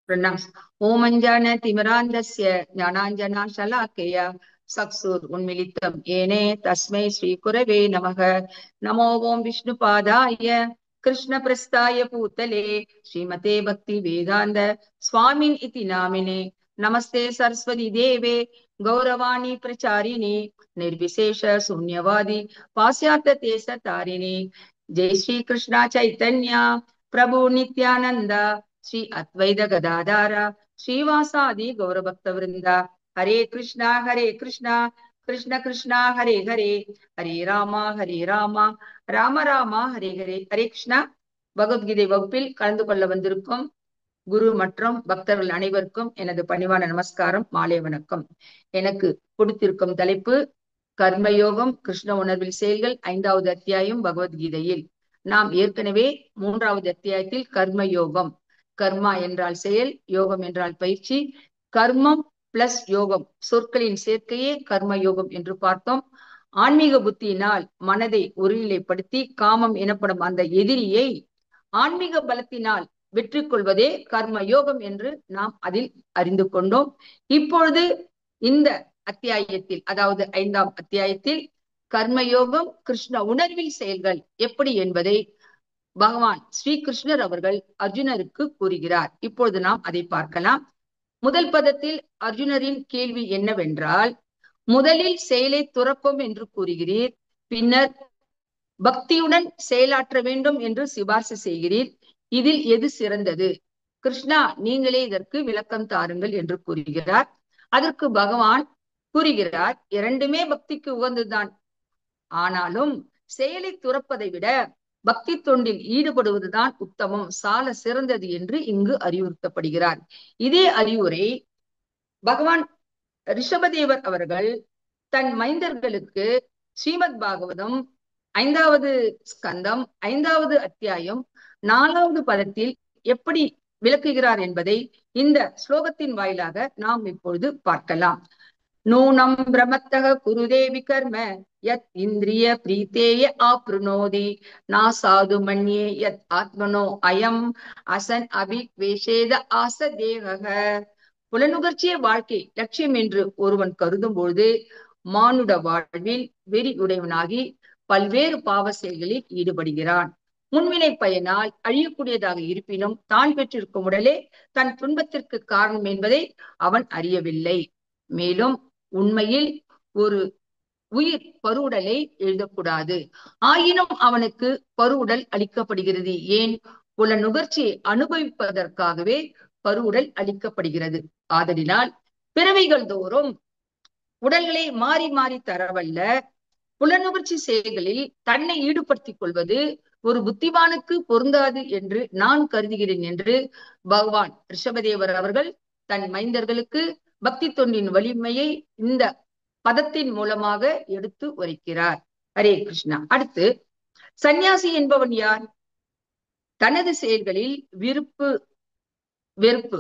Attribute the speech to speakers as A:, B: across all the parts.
A: प्रणाम। ओमञ्जन तिमिरान्धस्य ज्ञानाञ्जनशलाकया चक्षुरुन्मीलितं येन तस्मै श्रीगुरवे नमः। नमो ओं विष्णुपादाय कृष्णप्रस्थाय भूतले श्रीमते भक्तिवेदान्त स्वामिन् इति नामिने। नमस्ते सरस्वती देवे गौरवाणी प्रचारिणी निर्विशेष शून्यवादी पाश्चात्य देशतारिणी। जय श्री कृष्ण चैतन्य प्रभु नित्यानंद श्री अद्वैत गदाधार श्रीवासादि गौरभक्तवृंदा। हरे कृष्णा कृष्ण कृष्णा हरे हरे, हरे रामा ராம ராமா ஹரே ஹரே. ஹரே கிருஷ்ணா. பகவத்கீதை வகுப்பில் கலந்து கொள்ள வந்திருக்கும் குரு மற்றும் பக்தர்கள் அனைவருக்கும் எனது பணிவான நமஸ்காரம், மாலை வணக்கம். எனக்கு கொடுத்திருக்கும் தலைப்பு கர்மயோகம், கிருஷ்ண உணர்வில் செயல்கள், 5வது அத்தியாயம் பகவத்கீதையில். நாம் ஏற்கனவே 3வது அத்தியாயத்தில் கர்மயோகம், கர்மா என்றால் செயல், யோகம் என்றால் பயிற்சி, கர்மம் பிளஸ் யோகம் சொற்களின் சேர்க்கையே கர்ம யோகம் என்று பார்த்தோம். ஆன்மீக புத்தியினால் மனதை ஒருநிலைப்படுத்தி காமம் எனப்படும் அந்த எதிரியை ஆன்மீக பலத்தினால் வெற்றி கொள்வதே கர்ம யோகம் என்று நாம் அதில் அறிந்து கொண்டோம். இப்பொழுது இந்த அத்தியாயத்தில், அதாவது 5ஆம் அத்தியாயத்தில் கர்மயோகம், கிருஷ்ண உணர்வில் செயல்கள் எப்படி என்பதை பகவான் ஸ்ரீகிருஷ்ணர் அவர்கள் அர்ஜுனருக்கு கூறுகிறார். இப்பொழுது நாம் அதை பார்க்கலாம். முதல் பதத்தில் அர்ஜுனரின் கேள்வி என்னவென்றால், முதலில் செயலை துறப்போம் என்று கூறுகிறீர், பின்னர் பக்தியுடன் செயலாற்ற வேண்டும் என்று சிபார்சு செய்கிறீர். இதில் எது சிறந்தது? கிருஷ்ணா, நீங்களே இதற்கு விளக்கம் தாருங்கள் என்று கூறுகிறார். அதற்கு பகவான் கூறுகிறார், இரண்டுமே பக்திக்கு உகந்ததுதான். ஆனாலும் செயலை துறப்பதை விட பக்தி தொண்டில் ஈடுபடுவதுதான் உத்தமம், சால சிறந்தது என்று இங்கு அறிவுறுத்தப்படுகிறார். இதே அறிவுரை பகவான் ரிஷபதேவர் அவர்கள் தன் மைந்தர்களுக்கு ஸ்ரீமத் பாகவதம் 5வது ஸ்கந்தம் 5வது அத்தியாயம் 4வது பதத்தில் எப்படி விளக்குகிறார் என்பதை இந்த ஸ்லோகத்தின் வாயிலாக நாம் இப்பொழுது பார்க்கலாம். நூனம் பிரமத்தக குருதேவி கர்ம யத் இந்திரிய பிரீத்தேய ஆப்ருணோதி நாசாது மன்யே யத் ஆத்மனோ அயம் அசன் அபிக்வேஷேத ஆச தேகக. புலனுகர்ச்சிய வாழ்க்கை லட்சியம் என்று ஒருவன் கருதும் பொழுது மானுட வாழ்வில் வெறி உடையவனாகி பல்வேறு பாவ செயல்களில் ஈடுபடுகிறான். முன்வினை பயனால் அழியக்கூடியதாக இருப்பினும் தான் பெற்றிருக்கும் உடலே தன் துன்பத்திற்கு காரணம் என்பதை அவன் அறியவில்லை. மேலும் உண்மையில் ஒரு உயிர் பருவுடலை எழுதக்கூடாது, ஆயினும் அவனுக்கு பருவுடல் அளிக்கப்படுகிறது. ஏன்? புலனுகர்ச்சியை அனுபவிப்பதற்காகவே பருவுடல் அளிக்கப்படுகிறது. ஆதலினால் பிறவைகள் தோறும் உடல்களை மாறி மாறி தரவல்ல புலனுகர்ச்சி செயல்களில் தன்னை ஈடுபடுத்திக் கொள்வது ஒரு புத்திமானுக்கு பொருந்தாது என்று நான் கருதுகிறேன் என்று பகவான் ரிஷபதேவர் அவர்கள் தன் மைந்தர்களுக்கு பக்தி தொண்டின் வலிமையை இந்த பதத்தின் மூலமாக எடுத்து உரைக்கிறார். ஹரே கிருஷ்ணா. அடுத்து, சந்நியாசி என்பவன் யார்? தனது செயல்களில் விருப்பு வெறுப்பு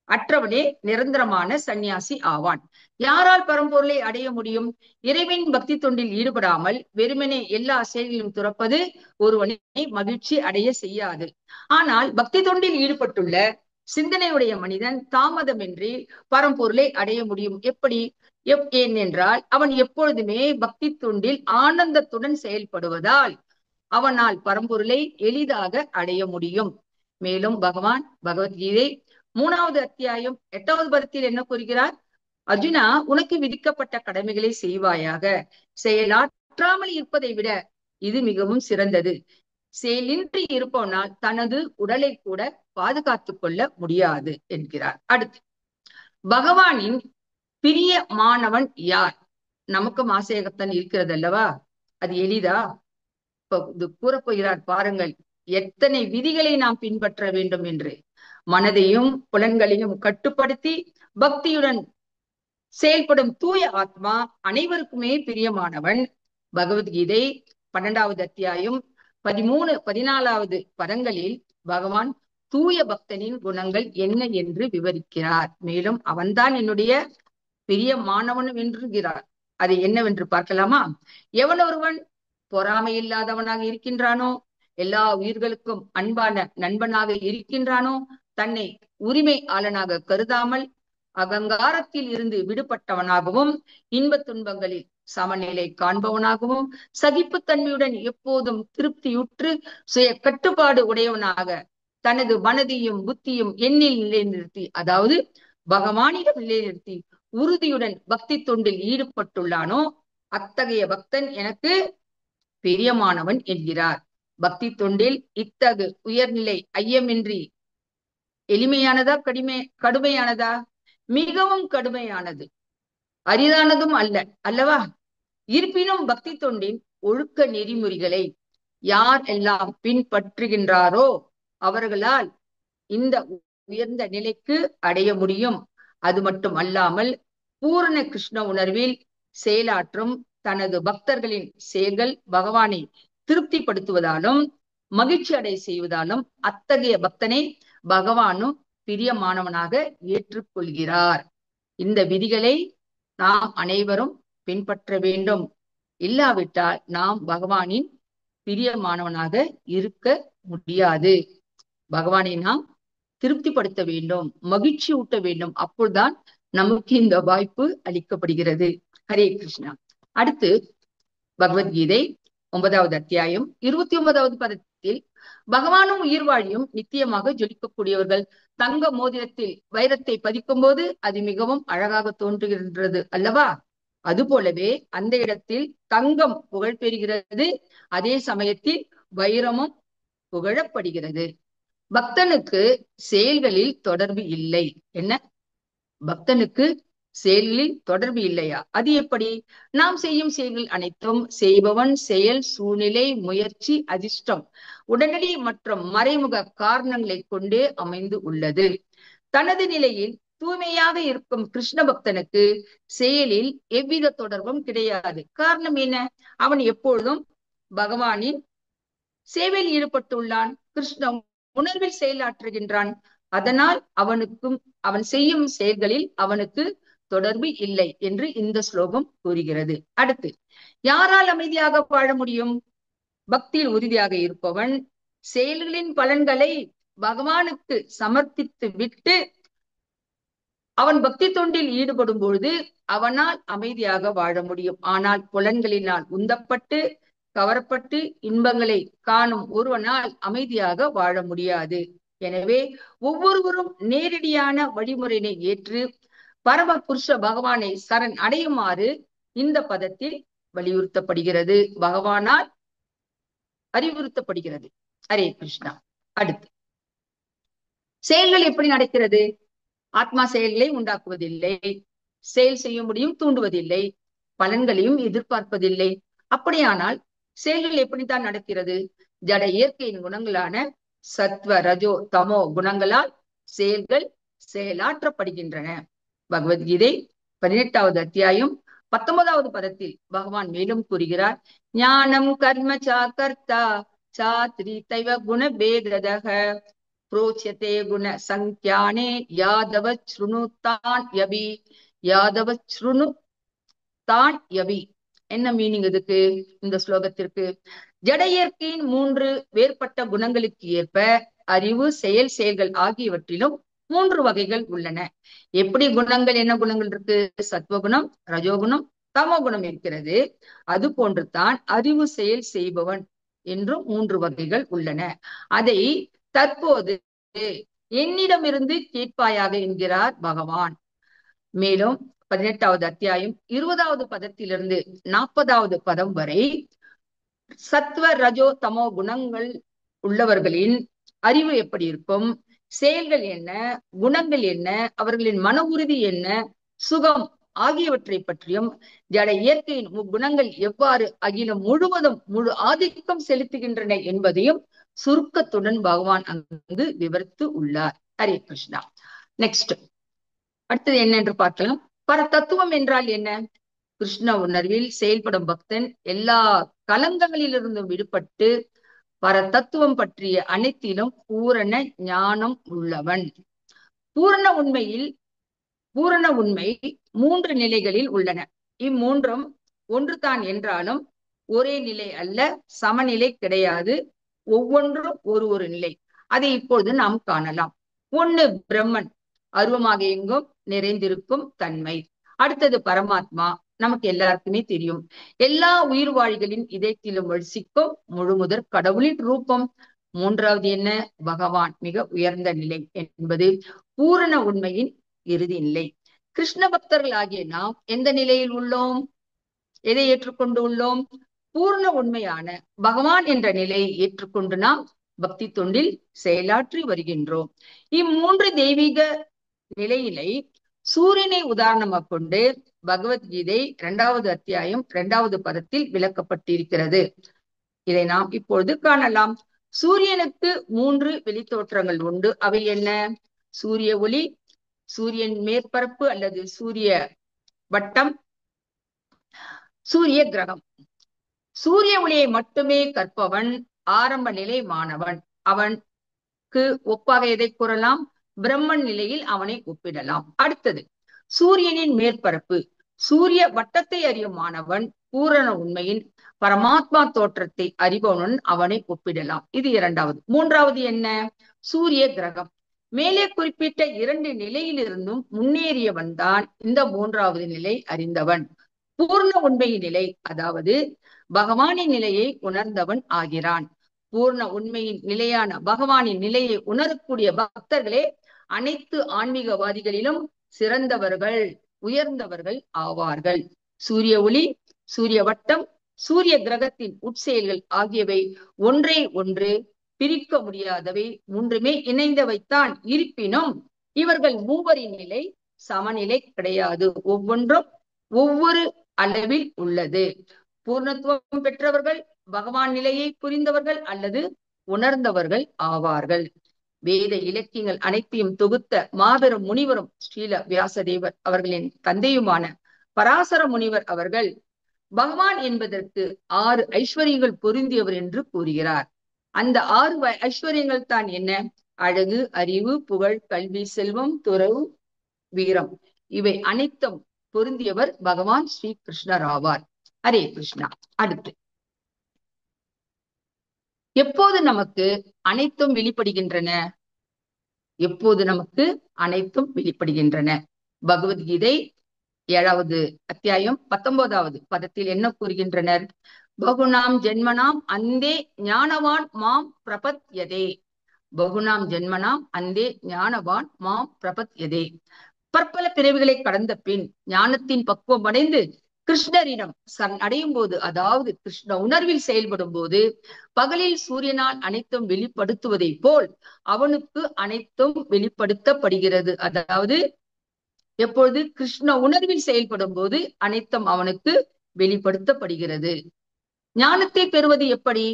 A: அற்றவனே நிரந்தரமான சந்நியாசி ஆவான். யாரால் பரம்பொருளை அடைய முடியும்? இறைவன் பக்தி தொண்டில் ஈடுபடாமல் வெறுமனே எல்லா செயல்களையும் துறப்பது ஒருவனை மகிழ்ச்சி அடைய செய்யாது. ஆனால் பக்தி தொண்டில் ஈடுபட்டுள்ள சிந்தனையுடைய மனிதன் தாமதமின்றி பரம்பொருளை அடைய முடியும். எப்படி? ஏனென்றால் அவன் எப்பொழுதுமே பக்தி தொண்டில் ஆனந்தத்துடன் செயல்படுவதால் அவனால் பரம்பொருளை எளிதாக அடைய முடியும். மேலும் பகவான் பகவத்கீதை 3வது அத்தியாயம் 8வது பதத்தில் என்ன கூறுகிறார்? அர்ஜுனா, உனக்கு விதிக்கப்பட்ட கடமைகளை செய்வாயாக, செயலாற்றாமல் இருப்பதை விட இது மிகவும் சிறந்தது. செயலின்றி இருப்பவனால் தனது உடலை கூட பாதுகாத்துக் கொள்ள முடியாது என்கிறார். அடுத்து, பகவானின் பிரிய மாணவன் யார்? நமக்கும் ஆசையாகத்தான் இருக்கிறது அல்லவா? அது எளிதா? இது கூறப்போகிறார் பாருங்கள், எத்தனை விதிகளை நாம் பின்பற்ற வேண்டும் என்று. மனதையும் புலன்களையும் கட்டுப்படுத்தி பக்தியுடன் செயல்படும் தூய ஆத்மா அனைவருக்குமே பிரியமானவன். பகவத்கீதை 12வது அத்தியாயம் 13, 14வது பதங்களில் பகவான் தூய பக்தனின் குணங்கள் என்ன என்று விவரிக்கிறார். மேலும் அவன்தான் என்னுடைய பிரியமானவன் என்றுகிறார். அது என்னவென்று பார்க்கலாமா? எவன் ஒருவன் பொறாமை இல்லாதவனாக இருக்கின்றானோ, எல்லா உயிர்களுக்கும் அன்பான நண்பனாக இருக்கின்றானோ, தன்னை உரிமை ஆளனாக கருதாமல் அகங்காரத்தில் இருந்து விடுபட்டவனாகவும் இன்பத் துன்பங்களில் சமநிலை காண்பவனாகவும் சகிப்புத்தன்மையுடன் எப்போதும் திருப்தியுற்று சுய கட்டுப்பாடு உடையவனாக தனது மனதையும் புத்தியும் எண்ணில் நிலைநிறுத்தி, அதாவது பகவானிடம் நிலைநிறுத்தி உறுதியுடன் பக்தி தொண்டில் ஈடுபட்டுள்ளானோ அத்தகைய பக்தன் எனக்கு பிரியமானவன் என்கிறார். பக்தி தொண்டில் இத்தகு உயர்நிலை ஐயமின்றி எளிமையானதா கடுமையானதா? மிகவும் கடுமையானது, அரிதானதும் அல்ல அல்லவா? இருப்பினும் பக்தி தொண்டின் ஒழுக்க நெறிமுறைகளை யார் எல்லாம் பின்பற்றுகின்றாரோ அவர்களால் இந்த உயர்ந்த நிலைக்கு அடைய முடியும். அது மட்டும் அல்லாமல் பூரண கிருஷ்ண உணர்வில் செயலாற்றும் தனது பக்தர்களின் செயல்கள் பகவானை திருப்திப்படுத்துவதாலும் மகிழ்ச்சி அடை செய்வதாலும் அத்தகைய பக்தனை பகவானும் பிரியமானவனாக ஏற்றுக்கொள்கிறார். இந்த விதிகளை நாம் அனைவரும் பின்பற்ற வேண்டும். இல்லாவிட்டால் நாம் பகவானின் பிரியமானவனாக இருக்க முடியாது. பகவானை நாம் திருப்திப்படுத்த வேண்டும், மகிழ்ச்சி ஊட்ட வேண்டும். அப்போதுதான் நமக்கு இந்த வாய்ப்பு அளிக்கப்படுகிறது. ஹரே கிருஷ்ணா. அடுத்து பகவத்கீதை 9வது அத்தியாயம் 29வது பதத்தில் பகவானும் உயிர் வாழியும் நித்தியமாக ஜொலிக்கக்கூடியவர்கள். தங்க மோதிரத்தில் வைரத்தை பதிக்கும் போது அது மிகவும் அழகாக தோன்றுகின்றது அல்லவா? அது போலவே அந்த இடத்தில் தங்கம் புகழ் பெறுகிறது, அதே சமயத்தில் வைரமும் புகழப்படுகிறது. பக்தனுக்கு செயல்களில் தொடர்பு இல்லை. என்ன? பக்தனுக்கு செயல்களில் தொடர்பு இல்லையா? அது எப்படி? நாம் செய்யும் செயல்கள் அனைத்தும் செய்பவன், செயல், சூழ்நிலை, முயற்சி, அதிர்ஷ்டம், உடனடி மற்றும் மறைமுக காரணங்களை கொண்டே அமைந்து உள்ளது. தனது நிலையில் தூய்மையாக இருக்கும் கிருஷ்ண பக்தனுக்கு செயலில் எவ்வித தொடர்பும் கிடையாது. காரணம் என்ன? அவன் எப்பொழுதும் பகவானின் சேவையில் ஈடுபட்டுள்ளான், கிருஷ்ண உணர்வில் செயலாற்றுகின்றான். அதனால் அவன் செய்யும் செயல்களில் அவனுக்கு தொடர்பு இல்லை என்று இந்த ஸ்லோகம் கூறுகிறது. அடுத்து, யாரால் அமைதியாக வாழ முடியும்? பக்தியில் உறுதியாக இருப்பவன் செயல்களின் பலன்களை பகவானுக்கு சமர்ப்பித்து விட்டு அவன் பக்தி தொண்டில் ஈடுபடும் பொழுது அவனால் அமைதியாக வாழ முடியும். ஆனால் புலன்களினால் உந்தப்பட்டு கவரப்பட்டு இன்பங்களை காணும் ஒருவனால் அமைதியாக வாழ முடியாது. எனவே ஒவ்வொருவரும் நேரடியான வழிமுறையினை ஏற்று பரம புருஷ பகவானை சரண் அடையுமாறு இந்த பதத்தில் வலியுறுத்தப்படுகிறது, பகவானால் அறிவுறுத்தப்படுகிறது. ஹரே கிருஷ்ணா. அடுத்து, செயல்கள் எப்படி நடக்கிறது? ஆத்மா செயல்களை உண்டாக்குவதில்லை, செயல் செய்ய முடியும் தூண்டுவதில்லை, பலன்களையும் எதிர்பார்ப்பதில்லை. அப்படியானால் செயல்கள் எப்படித்தான் நடக்கிறது? ஜட இயற்கையின் குணங்களான சத்வ ரஜோ தமோ குணங்களால் செயல்கள் செயலாற்றப்படுகின்றன. பகவத்கீதை 18வது அத்தியாயம் 19வது பதத்தில் பகவான் மேலும் கூறுகிறார், ஞானம் கர்ம சா கர்த்தா சாத்ரி தைவ குண பேததக புரோச்யதே குண சங்கியானே யாதவ ஸ்ருணு தான் யபி. யாதவ ஸ்ருணு தான் யபி. என்ன மீனிங் இதுக்கு? இந்த ஸ்லோகத்திற்கு ஜட இயற்கையின் 3 வேறுபட்ட குணங்களுக்கு ஏற்ப அறிவு, செயல்கள் ஆகியவற்றிலும் 3 வகைகள் உள்ளன. எப்படி குணங்கள், என்ன குணங்கள் இருக்கு? சத்வகுணம், ரஜோகுணம், தமோகுணம் இருக்கிறது. அது போன்றுதான் அறிவு, செயல் செய்பவன் என்றும் 3 வகைகள் உள்ளன. அதை தற்போது என்னிடமிருந்து கேட்பாயாக என்கிறார் பகவான். மேலும் 18வது அத்தியாயம் 20வது பதத்திலிருந்து 40வது பதம் வரை சத்வ ரஜோ தமோ குணங்கள் உள்ளவர்களின் அறிவு எப்படி இருக்கும், செயல்கள் என்ன, குணங்கள் என்ன, அவர்களின் மன உறுதி என்ன, சுகம் ஆகியவற்றை பற்றியும் ஜட இயற்கையின் குணங்கள் எவ்வாறு அகிலம் முழுவதும் முழு ஆதிக்கம் செலுத்துகின்றன என்பதையும் சுருக்கத்துடன் பகவான் அங்கு விவரித்து உள்ளார். ஹரே கிருஷ்ணா. நெக்ஸ்ட், அடுத்தது என்ன என்று பார்க்கலாம். பர தத்துவம் என்றால் என்ன? கிருஷ்ண உணர்வில் செயல்படும் பக்தன் எல்லா கலங்கங்களிலிருந்தும் விடுபட்டு பர தத்துவம் பற்றிய அனைத்திலும் பூரண ஞானம் உள்ளவன். பூரண உண்மை 3 நிலைகளில் உள்ளன. இம்மூன்றும் ஒன்று தான் என்றாலும் ஒரே நிலை அல்ல, சமநிலை கிடையாது. ஒவ்வொன்றும் ஒரு நிலை. அதை இப்பொழுது நாம் காணலாம். ஒண்ணு பிரம்மன், அருவமாக எங்கும் நிறைந்திருக்கும் தன்மை. அடுத்தது பரமாத்மா, நமக்கு எல்லாருக்குமே தெரியும். எல்லா உயிர் வாழிகளின் இதயத்திலும் வசிக்கும் முழுமுதற் கடவுளின் ரூபம். மூன்றாவது என்ன? பகவான், மிக உயர்ந்த நிலை என்பது பூரண உண்மையின் இறுதி நிலை. கிருஷ்ண பக்தர்கள் ஆகிய நாம் எந்த நிலையில் உள்ளோம்? எதை ஏற்றுக்கொண்டு உள்ளோம்? பூர்ண உண்மையான பகவான் என்ற நிலையை ஏற்றுக்கொண்டு நாம் பக்தி தொண்டில் செயலாற்றி வருகின்றோம். இம்மூன்று தெய்வீக நிலையிலை சூரியனை உதாரணமாக கொண்டு பகவத்கீதை 2வது அத்தியாயம் 2வது பதத்தில் விளக்கப்பட்டிருக்கிறது. இதை நாம் இப்பொழுது காணலாம். சூரியனுக்கு 3 வெளித்தோற்றங்கள் உண்டு. அவை என்ன? சூரிய ஒளி, சூரியன் மேற்பரப்பு அல்லது சூரிய வட்டம், சூரிய கிரகம். சூரிய ஒளியை மட்டுமே கற்பவன் ஆரம்ப நிலை மாணவன். அவனுக்கு ஒப்பாக எதை கூறலாம்? பிரம்மன் நிலையில் அவனை ஒப்பிடலாம். அடுத்தது சூரியனின் மேற்பரப்பு. சூரிய வட்டத்தை அறியும் மாணவன் பூரண உண்மையின் பரமாத்மா தோற்றத்தை அறிபவனுடன் அவனை ஒப்பிடலாம். இது 2வது. 3வது என்ன? சூரிய கிரகம். மேலே குறிப்பிட்ட 2 நிலையிலிருந்தும் முன்னேறியவன் தான் இந்த 3வது நிலை அறிந்தவன். பூர்ண உண்மையின் நிலை, அதாவது பகவானின் நிலையை உணர்ந்தவன் ஆகிறான். பூர்ண உண்மையின் நிலையான பகவானின் நிலையை உணரக்கூடிய பக்தர்களே அனைத்து ஆன்மீகவாதிகளிலும் சிறந்தவர்கள், உயர்ந்தவர்கள் ஆவார்கள். சூரிய ஒளி, சூரிய வட்டம், சூரிய கிரகத்தின் உட்செயல்கள் ஆகியவை ஒன்றை ஒன்று பிரிக்க முடியாதவை, மூன்றுமே இணைந்தவைத்தான். இருப்பினும் இவர்கள் மூவரின் நிலை சமநிலை கிடையாது. ஒவ்வொன்றும் ஒவ்வொரு அளவில் உள்ளது. பூர்ணத்துவம் பெற்றவர்கள் பகவான் நிலையை புரிந்தவர்கள் அல்லது உணர்ந்தவர்கள் ஆவார்கள். வேத இலக்கியங்கள் அனைத்தையும் தொகுத்த மாபெரும் முனிவரும் ஸ்ரீல வியாசதேவர் அவர்களின் தந்தையுமான பராசர முனிவர் அவர்கள் பகவான் என்பதற்கு 6 ஐஸ்வர்யங்கள் பொருந்தியவர் என்று கூறுகிறார். அந்த 6 ஐஸ்வர்யங்கள் தான் என்ன? அழகு, அறிவு, புகழ், கல்வி, செல்வம், துறவு, வீரம். இவை அனைத்தும் பொருந்தியவர் பகவான் ஸ்ரீ கிருஷ்ணர் ஆவார். ஹரே கிருஷ்ணா. அடுத்து, எப்போது நமக்கு அனைத்தும் வெளிப்படுகின்றன? எப்போது நமக்கு அனைத்தும் வெளிப்படுகின்றன? பகவத்கீதை 7வது அத்தியாயம் 19வது பதத்தில் என்ன கூறுகின்றனர்? பகுநாம் ஜென்மனாம் அந்தே ஞானவான் மாம் பிரபத்யதே. பகுநாம் ஜென்மனாம் அந்தே ஞானவான் மாம் பிரபத்யதே. பற்பல பிறவிகளை கடந்த பின் ஞானத்தின் பக்குவம் அடைந்து கிருஷ்ணரிடம் அடையும் போது, அதாவது கிருஷ்ண உணர்வில் செயல்படும் போது, பகலில் சூரியனால் அனைத்தும் வெளிப்படுத்துவதை போல் அவனுக்கு அனைத்தும் வெளிப்படுத்தப்படுகிறது. அதாவது எப்பொழுது கிருஷ்ண உணர்வில் செயல்படும் போது அனைத்தும் அவனுக்கு வெளிப்படுத்தப்படுகிறது. ஞானத்தை பெறுவது எப்படி?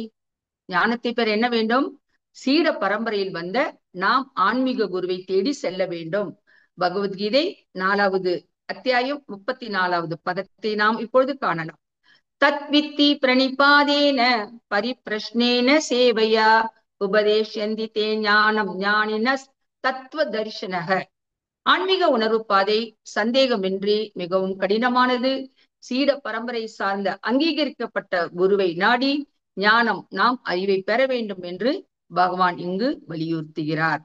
A: ஞானத்தை பெற என்ன வேண்டும்? சீட பரம்பரையில் வந்த நாம் ஆன்மீக குருவை தேடி செல்ல வேண்டும். பகவத்கீதை 4வது அத்தியாயம் 34வது பதத்தை நாம் இப்பொழுது காணலாம். தத்வித்தி பிரணிபாதேன பரிப்ரஷ்னேன சேவையா உபதேஷ்யந்தி தே ஞானம் ஞானின தத்துவ தரிசனக. ஆன்மீக உணர்வு பாதை சந்தேகமின்றி மிகவும் கடினமானது. சீட பரம்பரை சார்ந்த அங்கீகரிக்கப்பட்ட குருவை நாடி ஞானம், நாம் அறிவை பெற வேண்டும் என்று பகவான் இங்கு வலியுறுத்துகிறார்.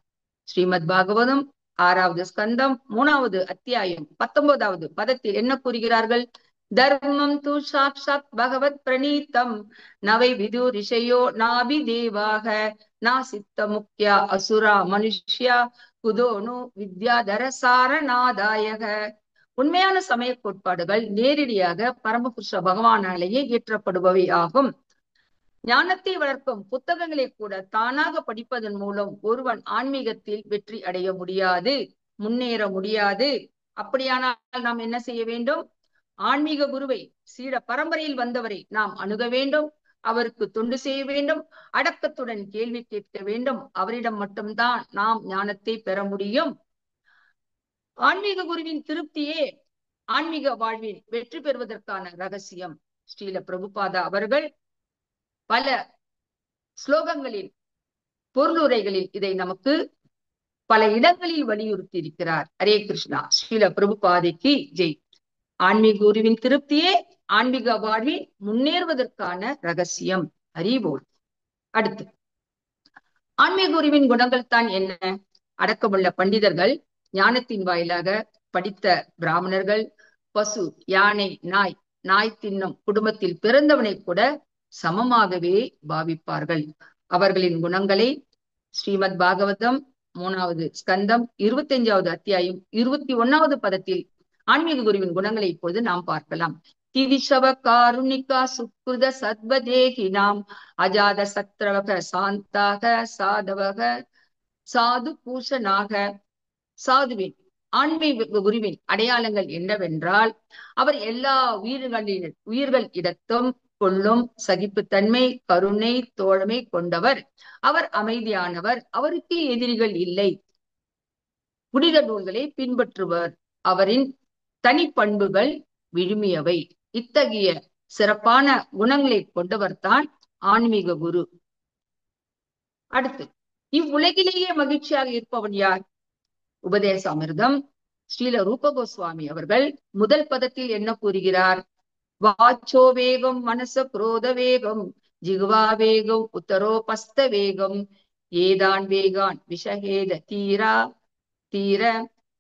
A: ஸ்ரீமத் பாகவதம் 6வது ஸ்கந்தம் 3வது அத்தியாயம் 19வது பதத்தில் என்ன கூறுகிறார்கள்? தர்மம் து சாக்ஷாத் பகவத் பிரணீதம் நவை விது ரிஷயோ நாபி தேவாக நா சித்த முக்கியா அசுரா மனுஷ்யா குதோனு வித்யாதர சாரநாதாயக. உண்மையான சமய கோட்பாடுகள் நேரடியாக பரமபுருஷ பகவானாலேயே இயற்றப்படுபவை ஆகும். ஞானத்தை வளர்க்கும் புத்தகங்களை கூட தானாக படிப்பதன் மூலம் ஒருவன் ஆன்மீகத்தில் வெற்றி அடைய முடியாது, முன்னேற முடியாது. அப்படியானால் நாம் என்ன செய்ய வேண்டும்? ஆன்மீக குருவை, சீட பரம்பரையில் வந்தவரை நாம் அணுக வேண்டும். அவருக்கு தொண்டு செய்ய வேண்டும். அடக்கத்துடன் கேள்வி கேட்க வேண்டும். அவரிடம் மட்டும்தான் நாம் ஞானத்தை பெற முடியும். ஆன்மீக குருவின் திருப்தியே ஆன்மீக வாழ்வில் வெற்றி பெறுவதற்கான ரகசியம். ஸ்ரீல பிரபுபாதா அவர்கள் பல ஸ்லோகங்களில், பொருளுரைகளில் இதை நமக்கு பல இடங்களில் வலியுறுத்தி இருக்கிறார். ஹரே கிருஷ்ணா. ஸ்ரீல பிரபுபாதைக்கு ஜெய். ஆன்மீக குருவின் திருப்தியே ஆன்மீக வாழ்வில் முன்னேறுவதற்கான ரகசியம். ஹரி போல். அடுத்து, ஆன்மீக குருவின் குணங்கள் தான் என்ன? அடக்கமுள்ள பண்டிதர்கள், ஞானத்தின் வாயிலாக படித்த பிராமணர்கள், பசு, யானை, நாய் தின்னும் குடும்பத்தில் பிறந்தவனை கூட சமமாகவே பாவிப்பார்கள். அவர்களின் குணங்களை ஸ்ரீமத் பாகவதம் 3வது ஸ்கந்தம் 25வது அத்தியாயம் 21வது பதத்தில் ஆன்மீக குருவின் குணங்களை இப்பொழுது நாம் பார்க்கலாம். திவிஷவ காருணிகா சுக்ருத சத்வதேகினாம் அஜாத சத்ரவக சாந்தாக சாதவக சாது பூஷனாக. சாதுவின் ஆன்மீக குருவின் அடையாளங்கள் என்னவென்றால், அவர் எல்லா உயிர்கள் இடத்தும் கொள்ளும் சகிப்புத்தன்மை, கருணை, தோழமை கொண்டவர். அவர் அமைதியானவர். அவருக்கு எதிரிகள் இல்லை. புனித நூல்களை பின்பற்றுவர். அவரின் தனிப்பண்புகள் விழுமியவை. இத்தகைய சிறப்பான குணங்களை கொண்டவர்தான் ஆன்மீக குரு. அடுத்து, இவ்வுலகிலேயே மகிழ்ச்சியாக இருப்பவன் யார்? உபதேச அமிர்தம் ஸ்ரீல ரூப கோஸ்வாமி அவர்கள் முதல் பதத்தில் என்ன கூறுகிறார்? வாச்சோ வேகம் மனச குரோத வேகம் ஜிகுவா வேகம் உத்தரோபஸ்த வேகம் ஏதான் வேகான் விஷகேத தீரா தீர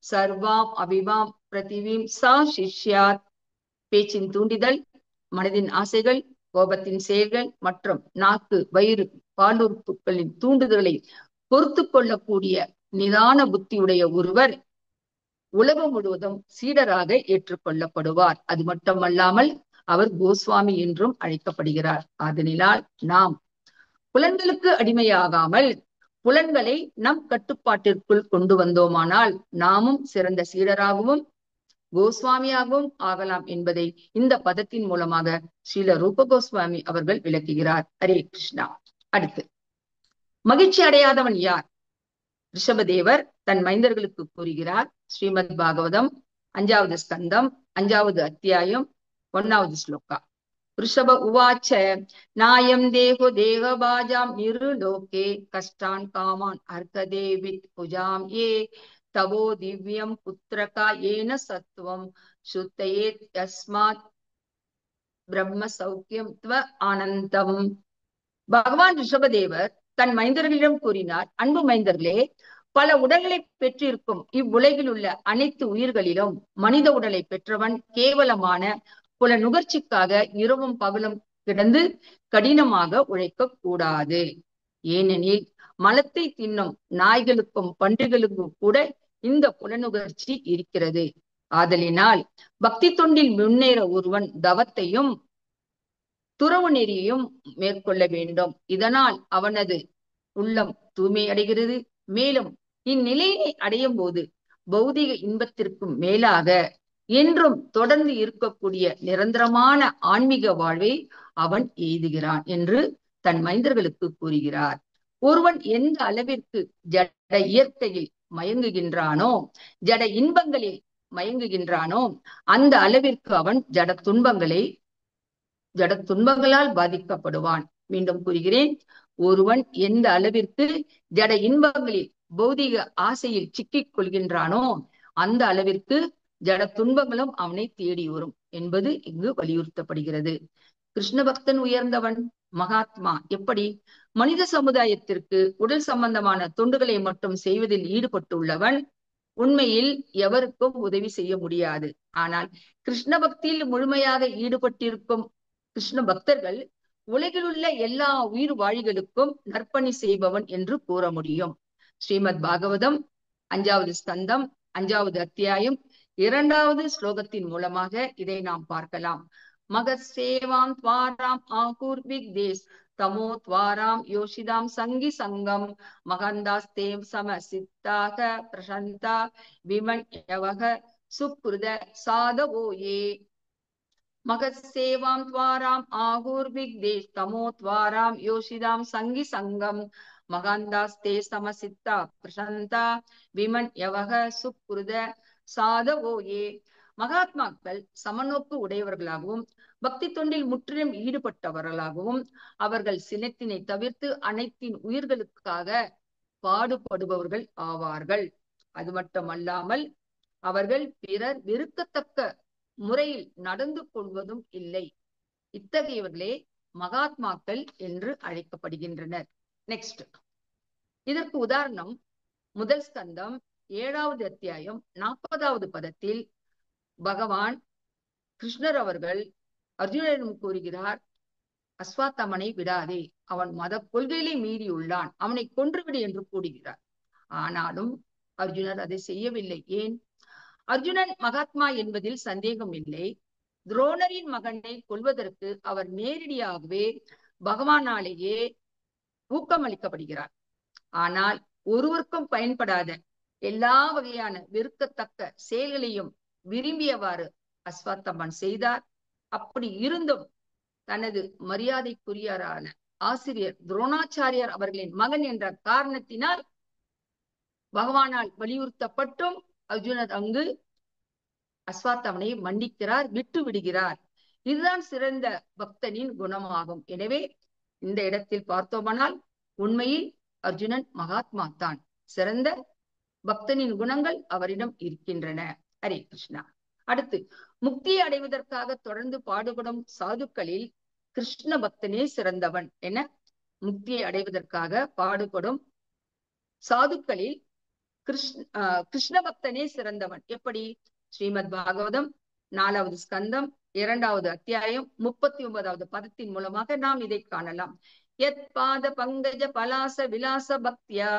A: சர்வாம் அபிமாம் பிரதிவீம் சா சிஷ்யாத். பேச்சின் தூண்டிதல், மனதின் ஆசைகள், கோபத்தின் செயல்கள் மற்றும் நாக்கு, வயிறு, பாலுறுப்புகளின் தூண்டுதல்களை பொறுத்து கொள்ளக்கூடிய நிதான புத்தியுடைய ஒருவர் உலகம் முழுவதும் சீடராக ஏற்றுக்கொள்ளப்படுவார். அது மட்டுமல்லாமல் அவர் கோஸ்வாமி என்றும் அழைக்கப்படுகிறார். அதனால் நாம் புலன்களுக்கு அடிமையாகாமல் புலன்களை நம் கட்டுப்பாட்டிற்குள் கொண்டு வந்தோமானால் நாமும் சிறந்த சீடராகவும் கோஸ்வாமியாகவும் ஆகலாம் என்பதை இந்த பதத்தின் மூலமாக ஸ்ரீல ரூப கோஸ்வாமி அவர்கள் விளக்குகிறார். ஹரே கிருஷ்ணா. அடுத்து, மகிழ்ச்சி அடையாதவன் யார்? ரிஷபதேவர் தன் மைந்தர்களுக்கு கூறுகிறார். ஸ்ரீமத் பாகவதம் 5வது ஸ்கந்தம் 5வது அத்தியாயம் 1வது ஸ்லோகா. ரிஷப உவாச்ச நாயம் தேகோ தேகபாஜாம் நிருலோகே கஷ்டான் காமான் அர்க்கதேவித் புஜாம் ஏ தவோ திவ்யம் புத்திரகா ஏன சத்துவம் சுத்தயே தஸ்மாத் பிரம்ம சௌக்கியம் துவ ஆனந்தம். பகவான் ரிஷபதேவர் தன் மைந்தர்களிடம் கூறினார், அன்பு மைந்தர்களே, பல உடல்களை பெற்றிருக்கும் இவ்வுலகில் உள்ள அனைத்து உயிர்களிலும் மனித உடலை பெற்றவன் கேவலமான புல நுகர்ச்சிக்காக இரவும் பகலும் கிடந்து கடினமாக உழைக்க கூடாது. ஏனெனில் மலத்தை தின்னும் நாய்களுக்கும் பன்றிகளுக்கும் கூட இந்த புலனுகர்ச்சி இருக்கிறது. ஆதலினால் பக்தி தொண்டில் முன்னேற ஒருவன் தவத்தையும் துறவு நெறியையும் மேற்கொள்ள வேண்டும். இதனால் அவனது உள்ளம் தூய்மை அடைகிறது. மேலும் இந்நிலையை அடையும் போது பௌதிக இன்பத்திற்கும் மேலாக என்றும் தொடர்ந்து இருக்கக்கூடிய நிரந்தரமான ஆன்மீக வாழ்வை அவன் எய்துகிறான் என்று தன் மைந்தர்களுக்கு கூறுகிறார். ஒருவன் எந்த அளவிற்கு ஜட இயற்கையில் மயங்குகின்றானோ, ஜட இன்பங்களில் மயங்குகின்றானோ, அந்த அளவிற்கு அவன் ஜட துன்பங்களால் பாதிக்கப்படுவான். மீண்டும் கூறுகிறேன், ஒருவன் எந்த அளவிற்கு ஜட இன்பங்களில் பௌதிக ஆசையில் சிக்கிக் கொள்கின்றானோ அந்த அளவிற்கு ஜட துன்பங்களும் அவனை தேடி வரும் என்பது இங்கு வலியுறுத்தப்படுகிறது. கிருஷ்ண பக்தன் உயர்ந்தவன், மகாத்மா எப்படி? மனித சமுதாயத்திற்கு உடல் சம்பந்தமான தொண்டுகளை மட்டும் செய்வதில் ஈடுபட்டுள்ளவன் உண்மையில் எவருக்கும் உதவி செய்ய முடியாது. ஆனால் கிருஷ்ண பக்தியில் முழுமையாக ஈடுபட்டிருக்கும் கிருஷ்ண பக்தர்கள் உலகில் உள்ள எல்லா உயிர் வாழிகளுக்கும் நற்பணி செய்பவன் என்று கூற முடியும். ஸ்ரீமத் பாகவதம் 5வது ஸ்கந்தம் 5வது அத்தியாயம் 2வது ஸ்லோகத்தின் மூலமாக இதை நாம் பார்க்கலாம். மகத் சேவாம் துவாராம் ஆகூர் விக்தேஸ் தமோ துவாராம் யோஷிதாம் சங்கி சங்கம் மகந்தாஸ்தேம் சம சித்தாக பிரசந்தா விமன்யவக சுக்ருத சாதவோயே. மகத் சேவாம் துவாராம் ஆகூர் விக்தேஸ் தமோ துவாராம் யோஷிதாம் சங்கி சங்கம் மகாந்தாஸ்தே சமசித்தா பிரசந்தா விமன்யவக சுக்ருத சாதவோயே. மகாத்மாக்கள் சமநோக்கு உடையவர்களாகவும் பக்தி தொண்டில் முற்றிலும் ஈடுபட்டவர்களாகவும் அவர்கள் சினத்தினை தவிர்த்து அனைத்தின் உயிர்களுக்காக பாடுபடுபவர்கள் ஆவார்கள். அது மட்டுமல்லாமல் அவர்கள் பிறர் வெறுக்கத்தக்க முறையில் நடந்து கொள்வதும் இல்லை. இத்தகையவர்களே மகாத்மாக்கள் என்று அழைக்கப்படுகின்றனர். நெக்ஸ்ட், இதற்கு உதாரணம் முதல் ஸ்கந்தம் 7வது அத்தியாயம் 40வது பதத்தில் பகவான் கிருஷ்ணர் அவர்கள் அர்ஜுனனிடம் கூறுகிறார், அஸ்வத்தாமனை விடாதே, அவன் மத கொள்கைகளை மீறியுள்ளான், அவனை கொன்றுவிடு என்று கூறுகிறார். ஆனாலும் அர்ஜுனர் அதை செய்யவில்லை. ஏன்? அர்ஜுனன் மகாத்மா என்பதில் சந்தேகம் இல்லை. துரோணரின் மகனை கொல்வதற்கு அவர் நேரடியாகவே பகவானாலேயே ஊக்கமளிக்கப்படுகிறார். ஆனால் ஒருவருக்கும் பயன்படாத எல்லா வகையான வெறுக்கத்தக்க செயல்களையும் விரும்பியவாறு அஸ்வத்தாமன் செய்தார். அப்படி இருந்தும் தனது மரியாதைக்குரியரான ஆசிரியர் துரோணாச்சாரியார் அவர்களின் மகன் என்ற காரணத்தினால் பகவானால் வலியுறுத்தப்பட்டும் அர்ஜுனர் அங்கு அஸ்வத்தாமனை மன்னிக்கிறார், விட்டு விடுகிறார். இதுதான் சிறந்த பக்தனின் குணமாகும். எனவே இந்த இடத்தில் பார்த்தோமானால் உண்மையில் அர்ஜுனன் மகாத்மா தான். சிறந்த பக்தனின் குணங்கள் அவரிடம் இருக்கின்றன. ஹரே கிருஷ்ணா. அடுத்து, முக்தியை அடைவதற்காக தொடர்ந்து பாடுபடும் சாதுக்களில் கிருஷ்ண பக்தனே சிறந்தவன் என, முக்தியை அடைவதற்காக பாடுபடும் சாதுக்களில் கிருஷ்ண பக்தனே சிறந்தவன். எப்படி? ஸ்ரீமத் பாகவதம் 4வது ஸ்கந்தம் 2வது அத்தியாயம் 39வது பதத்தின் மூலமாக நாம் இதை காணலாம். யத் பாத பங்கஜ பலாச விலாச பக்தியா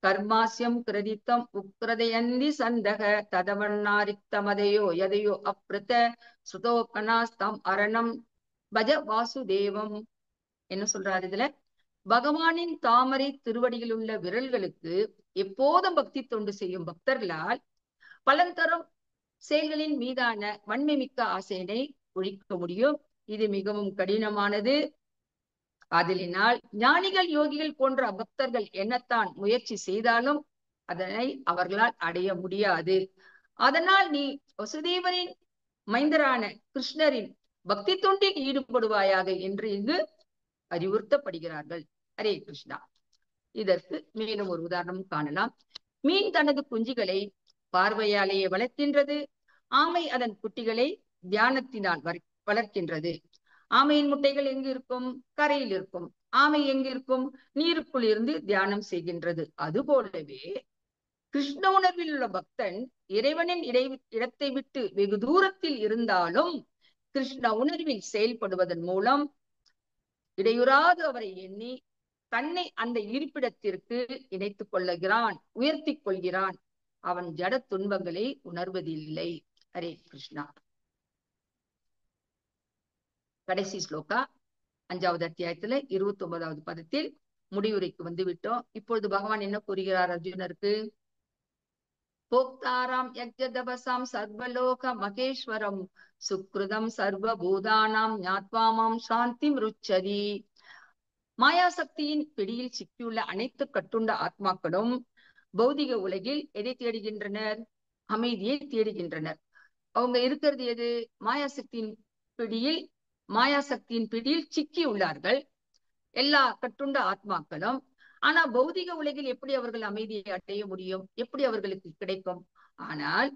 A: கர்மாஸ்யம் கிரதித்தம் உக்ரதயந்தி சந்தக ததவண்ணாரிக்தமதையோ யதையோ அப்ருத சுதோகனாஸ்தம் அரணம் பஜ வாசுதேவம். என்ன சொல்றாரு இதுல? பகவானின் தாமரை திருவடியில் உள்ள விரல்களுக்கு எப்போதும் பக்தி தொண்டு செய்யும் பக்தர்களால் பலன் தரும் செயல்களின் மீதான வன்மை மிக்க ஆசையினை ஒழிக்க முடியும். இது மிகவும் கடினமானது. அதனால் ஞானிகள் யோகிகள் போன்ற பக்தர்கள் என்னத்தான் முயற்சி செய்தாலும் அதனை அவர்களால் அடைய முடியாது. அதனால் நீ வசுதேவரின் மைந்தரான கிருஷ்ணரின் பக்தி தொண்டில் ஈடுபடுவாயாக என்று இங்கு அறிவுறுத்தப்படுகிறார்கள். ஹரே கிருஷ்ணா. இதற்கு மேலும் ஒரு உதாரணம் காணலாம். மீன் தனது குஞ்சுகளை பார்வையாலேயே வளர்க்கின்றது. ஆமை அதன் குட்டிகளை தியானத்தினால் வளர்க்கின்றது. ஆமையின் முட்டைகள் எங்கு இருக்கும்? கரையில் இருக்கும். ஆமை எங்கு இருக்கும்? நீருக்குள் இருந்து தியானம் செய்கின்றது. அதுபோலவே கிருஷ்ண உணர்வில் உள்ள பக்தன் இறைவனின் இடத்தை விட்டு வெகு தூரத்தில் இருந்தாலும் கிருஷ்ண உணர்வில் செயல்படுவதன் மூலம் இடையுறாது அவரை எண்ணி தன்னை அந்த இருப்பிடத்திற்கு இணைத்துக் கொள்ளுகிறான், உயர்த்தி கொள்கிறான். அவன் ஜட துன்பங்களை உணர்வதில்லை. ஹரே கிருஷ்ணா. கடைசி ஸ்லோகா 5வது அத்தியாயத்துல 29வது பதத்தில் முடிவுரைக்கு வந்து விட்டோம். இப்பொழுது பகவான் என்ன கூறுகிறார் அர்ஜுனருக்கு? போக்தாராம் யஜ்ஞதபசாம் சர்வலோக மகேஸ்வரம் சுக்ருதம் சர்வபூதானாம் ஞாத்வாமாம் சாந்தி ருச்சதி. மாயாசக்தியின் பிடியில் சிக்கியுள்ள அனைத்து கட்டுண்ட ஆத்மாக்களும் பௌதிக உலகில் எதை தேடுகின்றனர்? அமைதியை தேடுகின்றனர். அவங்க இருக்கிறது எது? மாயாசக்தியின் பிடியில் சிக்கி உள்ளார்கள் எல்லா கட்டுண்ட ஆத்மாக்களும். ஆனா பௌதிக உலகில் எப்படி அவர்கள் அமைதியை அடைய முடியும்? எப்படி அவர்களுக்கு கிடைக்கும்? ஆனால்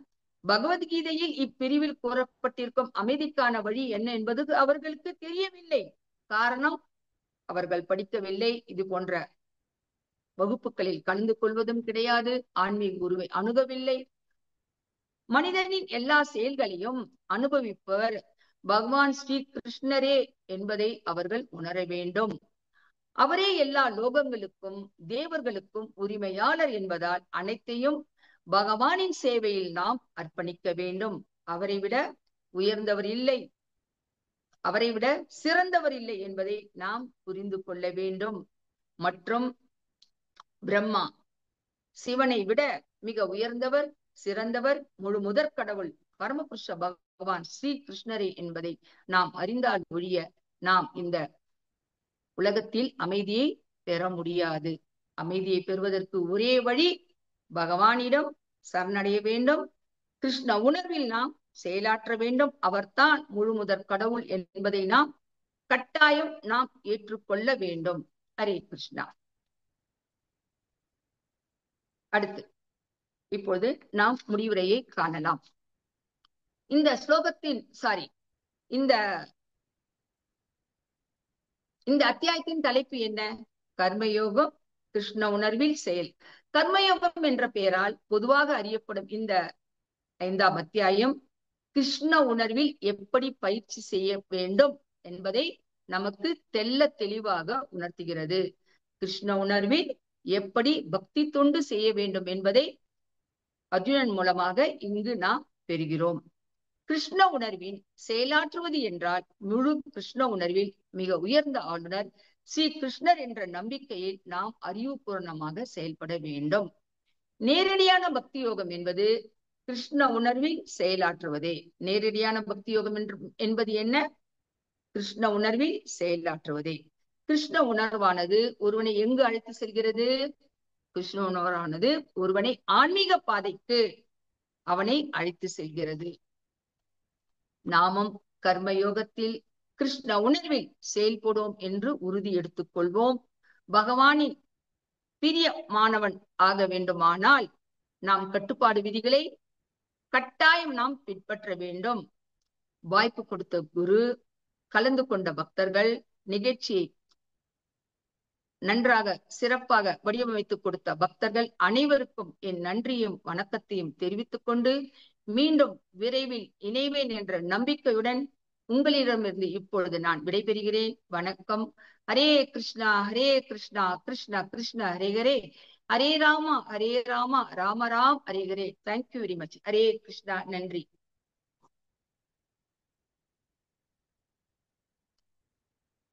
A: பகவத்கீதையில் இப்பிரிவில் கூறப்பட்டிருக்கும் அமைதிக்கான வழி என்ன என்பது அவர்களுக்கு தெரியவில்லை. காரணம், அவர்கள் படிக்கவில்லை, இது போன்ற வகுப்புகளில் கலந்து கொள்வதும் கிடையாது, ஆன்மீக குருவை அணுகவில்லை. மனிதனின் எல்லா செயல்களையும் அனுபவிப்பவர் பகவான் ஸ்ரீ கிருஷ்ணரே என்பதை அவர்கள் உணர வேண்டும். அவரே எல்லா லோகங்களுக்கும் தேவர்களுக்கும் உரிமையாளர் என்பதால் அனைத்தையும் பகவானின் சேவையில் நாம் அர்ப்பணிக்க வேண்டும். அவரை விட உயர்ந்தவர் இல்லை, அவரை விட சிறந்தவர் இல்லை என்பதை நாம் புரிந்து கொள்ள வேண்டும். மற்றும் பிரம்மா சிவனை விட மிக உயர்ந்தவர், சிறந்தவர், முழு முதற் கடவுள் பரமபுருஷ பகவான் ஸ்ரீ கிருஷ்ணரே என்பதை நாம் அறிந்தால் ஒழிய நாம் இந்த உலகத்தில் அமைதியை பெற முடியாது. அமைதியை பெறுவதற்கு ஒரே வழி பகவானிடம் சரணடைய வேண்டும். கிருஷ்ண உணர்வில் நாம் செயலாற்ற வேண்டும். அவர்தான் முழு முதற் கடவுள் என்பதை நாம் கட்டாயம் நாம் ஏற்றுக்கொள்ள வேண்டும். ஹரே கிருஷ்ணா. அடுத்து இப்பொழுது நாம் முடிவுரையை காணலாம். இந்த ஸ்லோகத்தின் இந்த அத்தியாயத்தின் தலைப்பு என்ன? கர்மயோகம், கிருஷ்ண உணர்வில் செயல். கர்மயோகம் என்ற பெயரால் பொதுவாக அறியப்படும் இந்த 5ஆம் அத்தியாயம் கிருஷ்ண உணர்வில் எப்படி பயிற்சி செய்ய வேண்டும் என்பதை நமக்கு தெள்ள தெளிவாக உணர்த்துகிறது. கிருஷ்ண உணர்வில் எப்படி பக்தி தொண்டு செய்ய வேண்டும் என்பதை அர்ஜுனன் மூலமாக இங்கு நாம் பெறுகிறோம். கிருஷ்ண உணர்வின் செயலாற்றுவது என்றால் முழு கிருஷ்ண உணர்வில் மிக உயர்ந்த ஆளுநர் ஸ்ரீ கிருஷ்ணர் என்ற நம்பிக்கையில் நாம் அறிவுபூர்ணமாக செயல்பட வேண்டும். நேரடியான பக்தி யோகம் என்பது கிருஷ்ண உணர்வில் செயலாற்றுவதே. நேரடியான பக்தி யோகம் என்பது என்ன? கிருஷ்ண உணர்வில் செயலாற்றுவதே. கிருஷ்ண உணர்வானது ஒருவனை எங்கு அழைத்து செல்கிறது? கிருஷ்ண உணர்வானது ஒருவனை ஆன்மீக பாதைக்கு அவனை அழைத்து செல்கிறது. நாமும் கர்மயோகத்தில் கிருஷ்ண உணர்வில் செயல்படுவோம் என்று உறுதி எடுத்துக் கொள்வோம். பகவானின் பிரிய மாணவன் ஆக வேண்டுமானால் நாம் கட்டுப்பாடு விதிகளை கட்டாயம் நாம் பின்பற்ற வேண்டும். வாய்ப்பு கொடுத்த குரு, கலந்து கொண்ட பக்தர்கள், நிகழ்ச்சியை நன்றாக சிறப்பாக வடிவமைத்து கொடுத்த பக்தர்கள் அனைவருக்கும் என் நன்றியும் வணக்கத்தையும் தெரிவித்துக் கொண்டு மீண்டும் விரைவில் இணைவேன் என்ற நம்பிக்கையுடன் உங்களிடமிருந்து இப்பொழுது நான் விடைபெறுகிறேன். வணக்கம். Hare Krishna Hare Krishna Krishna Krishna Hare Hare, Hare Rama Rama Ram Hare Hare. Thank you very much. Hare Krishna. நன்றி.